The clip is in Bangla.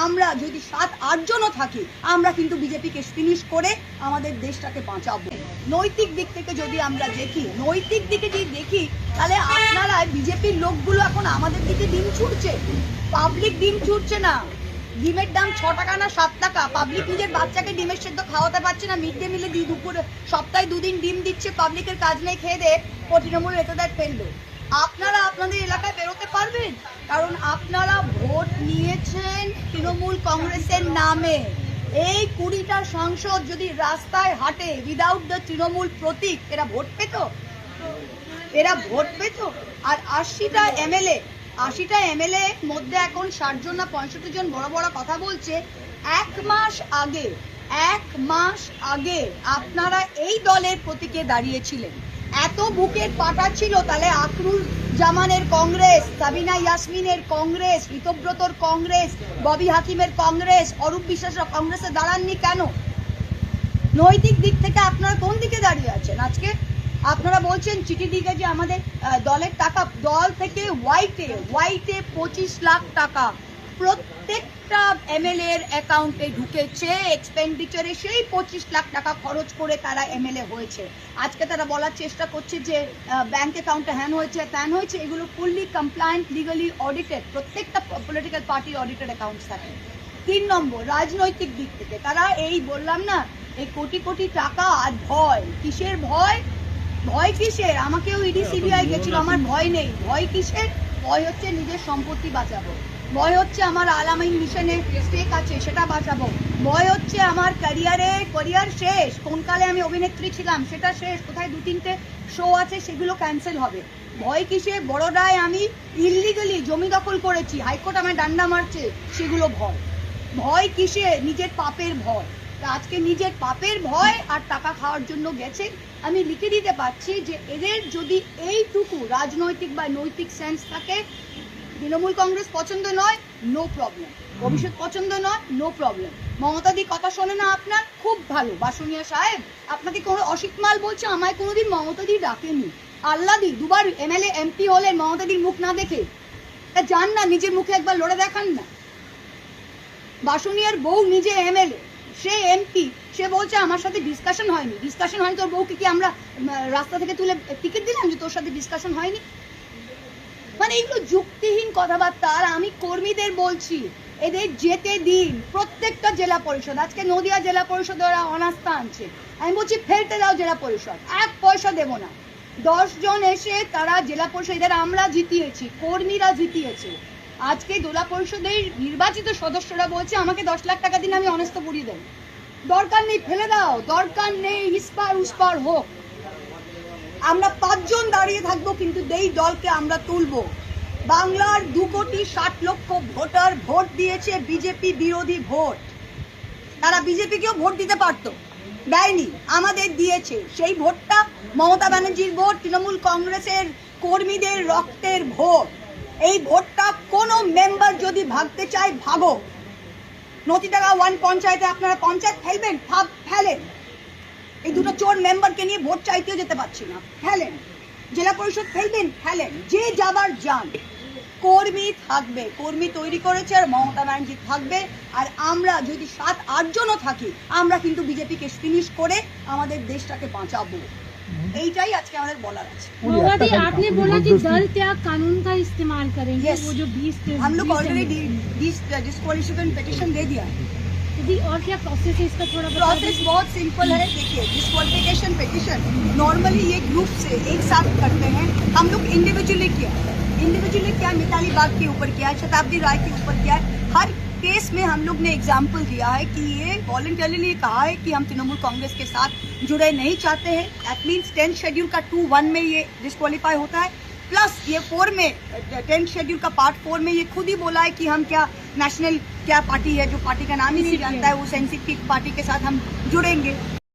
আমরা যদি 7-8 জনও থাকি আমরা কিন্তু বিজেপিকে ফিনিশ করে আমাদের দেশটাকে বাঁচাবো। নৈতিক দিক থেকে যদি আমরা দেখি তাহলে আপনারা বিজেপির লোকগুলো এখন আমাদের দিকে ডিম ছুটছে, পাবলিক ডিম ছুটছে না। ডিমের দাম 6 টাকা না 7 টাকা, পাবলিক নিজের বাচ্চাকে ডিমের সেদ্ধ খাওয়াতে পারছে না। মিড ডে মিলে দুপুরে সপ্তাহে 2 দিন ডিম দিচ্ছে, পাবলিকের কাজ নেই, খেয়ে দে তৃণমূল নেতাদের ফেললো। আপনারা আপনাদের এলাকায় বেরোতে পারবেন, কারণ আপনারা ভোট নিয়েছেন তৃণমূল কংগ্রেসের নামে। এই 20টা সাংসদ যদি রাস্তায় হাঁটে উইদাউট দ্য তৃণমূল প্রতীক, এরা ভোট পেত? আর 80টা এমএলএ মধ্যে এখন 60 জন না 65 জন বড় বড় কথা বলছে। 1 মাস আগে আপনারা এই দলের প্রতীকে দাঁড়িয়েছিলেন। এত বুকের পাটা ছিল, তাহলে আখরুল জামানের কংগ্রেস, সাবিনা ইয়াসমিনের কংগ্রেস, ঋতব্রতর কংগ্রেস, ববি হাকিমের কংগ্রেস, অরূপ বিশ্বাসের কংগ্রেসে দাঁড়াননি কেন? নৈতিক দিক থেকে আপনারা কোন দিকে দাঁড়িয়ে আছেন? আজকে আপনারা বলছেন চিঠি দিকে যে আমাদের দলের টাকা, দল থেকে হোয়াইটে 25 লাখ টাকা প্রত্যেকটা এমএলএ এর অ্যাকাউন্টে ঢুকেছে। এক্সপেন্ডিচারে সেই 25 লাখ টাকা খরচ করে তারা এমএলএ হয়েছে। আজকে তারা বলার চেষ্টা করছে যে ব্যাংক অ্যাকাউন্টে হ্যান হয়েছে ত্যান হয়েছে। এগুলো ফুললি কমপ্লায়েন্ট, লিগালি অডিটেড, প্রত্যেকটা পলিটিক্যাল পার্টির অডিটেড অ্যাকাউন্টস থাকে। 3 নম্বর, রাজনৈতিক দিক থেকে তারা এই বললাম না, এই কোটি কোটি টাকা। আর ভয় কিসের? ভয় কিসের? আমাকেও ইডি সিবিআই গেছিল, আমার ভয় নেই। ভয় কিসের? ভয় হচ্ছে নিজের সম্পত্তি বাঁচাবো, ভয় হচ্ছে আমার আলামিন মিশনে স্টেক আছে সেটা বাঁচাবো, ভয় হচ্ছে আমার ক্যারিয়ার শেষ, কোন কালে আমি অভিনেত্রী ছিলাম সেটা শেষ, কোথায় 2-3টে শো আছে সেগুলো ক্যান্সেল হবে। ভয় কিসে? বড়োদায় আমি ইললিগালি জমি দখল করেছি, হাইকোর্ট আমায় ডান্ডা মারছে, সেগুলো ভয় কিসে? নিজের পাপের ভয়। আজকে নিজের পাপের ভয় আর টাকা খাওয়ার জন্য গেছে। আমি লিখে দিতে পারছি যে এদের যদি এইটুকু রাজনৈতিক বা নৈতিক সেন্স থাকে, তৃণমূল কংগ্রেস পছন্দ নয়, নো প্রবলেম। ভবিষ্যৎ পছন্দ নয়, নো প্রবলেম। মমতাদি কথা শোনে না আপনার, খুব ভালো। বাসুনিয়া সাহেব আপনাকে কোনো অসিত মাল বলছে, আমায় কোনোদিন মমতাদি ডাকেনি। আল্লাদি 2বার এমএলএ এমপি হলেন মমতাদির মুখ না দেখে। যান না, নিজের মুখে একবার লড়ে দেখান না। বাসুনিয়ার বউ নিজে এমএলএ, সে এমপি, সে বলছে আমার সাথে ডিসকাশন হয়নি। তোর বউকে কি আমরা রাস্তা থেকে তুলে টিকিট দিলাম যে তোর সাথে ডিসকাশন হয়নি? মানে এগুলো যুক্তিহীন কথাবার্তা। আর আমি কর্মীদের বলছি, এদের যেতে দিন। প্রত্যেকটা জেলা পরিষদ, আজকে নদিয়া জেলা পরিষদ ওরা অনাস্থা আনছে, আমি বলছি ফেলতে দাও জেলা পরিষদ, 1 পয়সা দেবো না। 10 জন এসে তারা জেলা পরিষদ, এদের আমরা জিতিয়েছি, কর্মীরা জিতিয়েছে। আজকে জেলা পরিষদের নির্বাচিত সদস্যরা বলছে আমাকে 10 লাখ টাকা দিন, আমি অনাস্থা পুড়িয়ে দেবো। দরকার নেই, ফেলে দাও, দরকার নেই, ইস্পার উস্পার হোক। আমরা 5 জন দাঁড়িয়ে থাকবো, কিন্তু এই দলকে আমরা তুলবো। বাংলার 2,60,00,000 ভোটার ভোট দিয়েছে বিজেপি বিরোধী ভোট। তারা বিজেপিকেও ভোট দিতে পারতো, দেয়নি, আমাদের দিয়েছে। সেই ভোটটা মমতা ব্যানার্জির ভোট, তৃণমূল কংগ্রেসের কর্মীদের রক্তের ভোট। এই ভোটটা কোনো মেম্বার যদি ভাগতে চায়, ভাগো। নতিটাকা 1 পঞ্চায়েতে আপনারা পঞ্চায়েত ফেলবেন, ফেলেন। এই দুটো চোর মেম্বারকে নিয়ে ভোট চাইতেও যেতে পারছি না, ফেলেন। জেলা পরিষদ ফেলবেন, ফেলেন। যে যাবার যান, কর্মী থাকবে, কর্মী তৈরি করেছে, আর মমতা ব্যানার্জি থাকবে। আর আমরা যদি 7-8 জনও থাকি আমরা কিন্তু বিজেপিকে ফিনিশ করে আমাদের দেশটাকে বাঁচাবো। এইটাই আজকে আমাদের বলার আছে। मोदी आपने बोला कि दल त्याग कानून का इस्तेमाल करेंगे। वो जो 20 हम लोग ऑलरेडी डिस्क्वालिफिकेशन पिटीशन दे दिया। और क्या प्रोसेस है इसका? थोड़ा प्रोसेस बहुत सिंपल है। देखिए, डिस्क्वालिफिकेशन पिटीशन नॉर्मली ये ग्रुप से एक साथ करते हैं, हम लोग इंडिविजुअली किया, मिताली बाग के ऊपर किया है, शताब्दी राय के ऊपर किया है। हर केस में हम लोग ने एग्जाम्पल दिया है कि ये वॉलंटरली कहा है कि हम तृणमूल कांग्रेस के साथ जुड़े नहीं चाहते हैं। दैट मीन्स 10th शेड्यूल का 2(1) में ये डिस्क्वालीफाई होता है, प्लस ये 4 में 10th शेड्यूल का पार्ट 4 में ये खुद ही बोला है कि हम क्या नेशनल क्या पार्टी है, जो पार्टी का नाम ही नहीं जानता है, उस एनसीपी पार्टी के साथ हम जुड़ेंगे।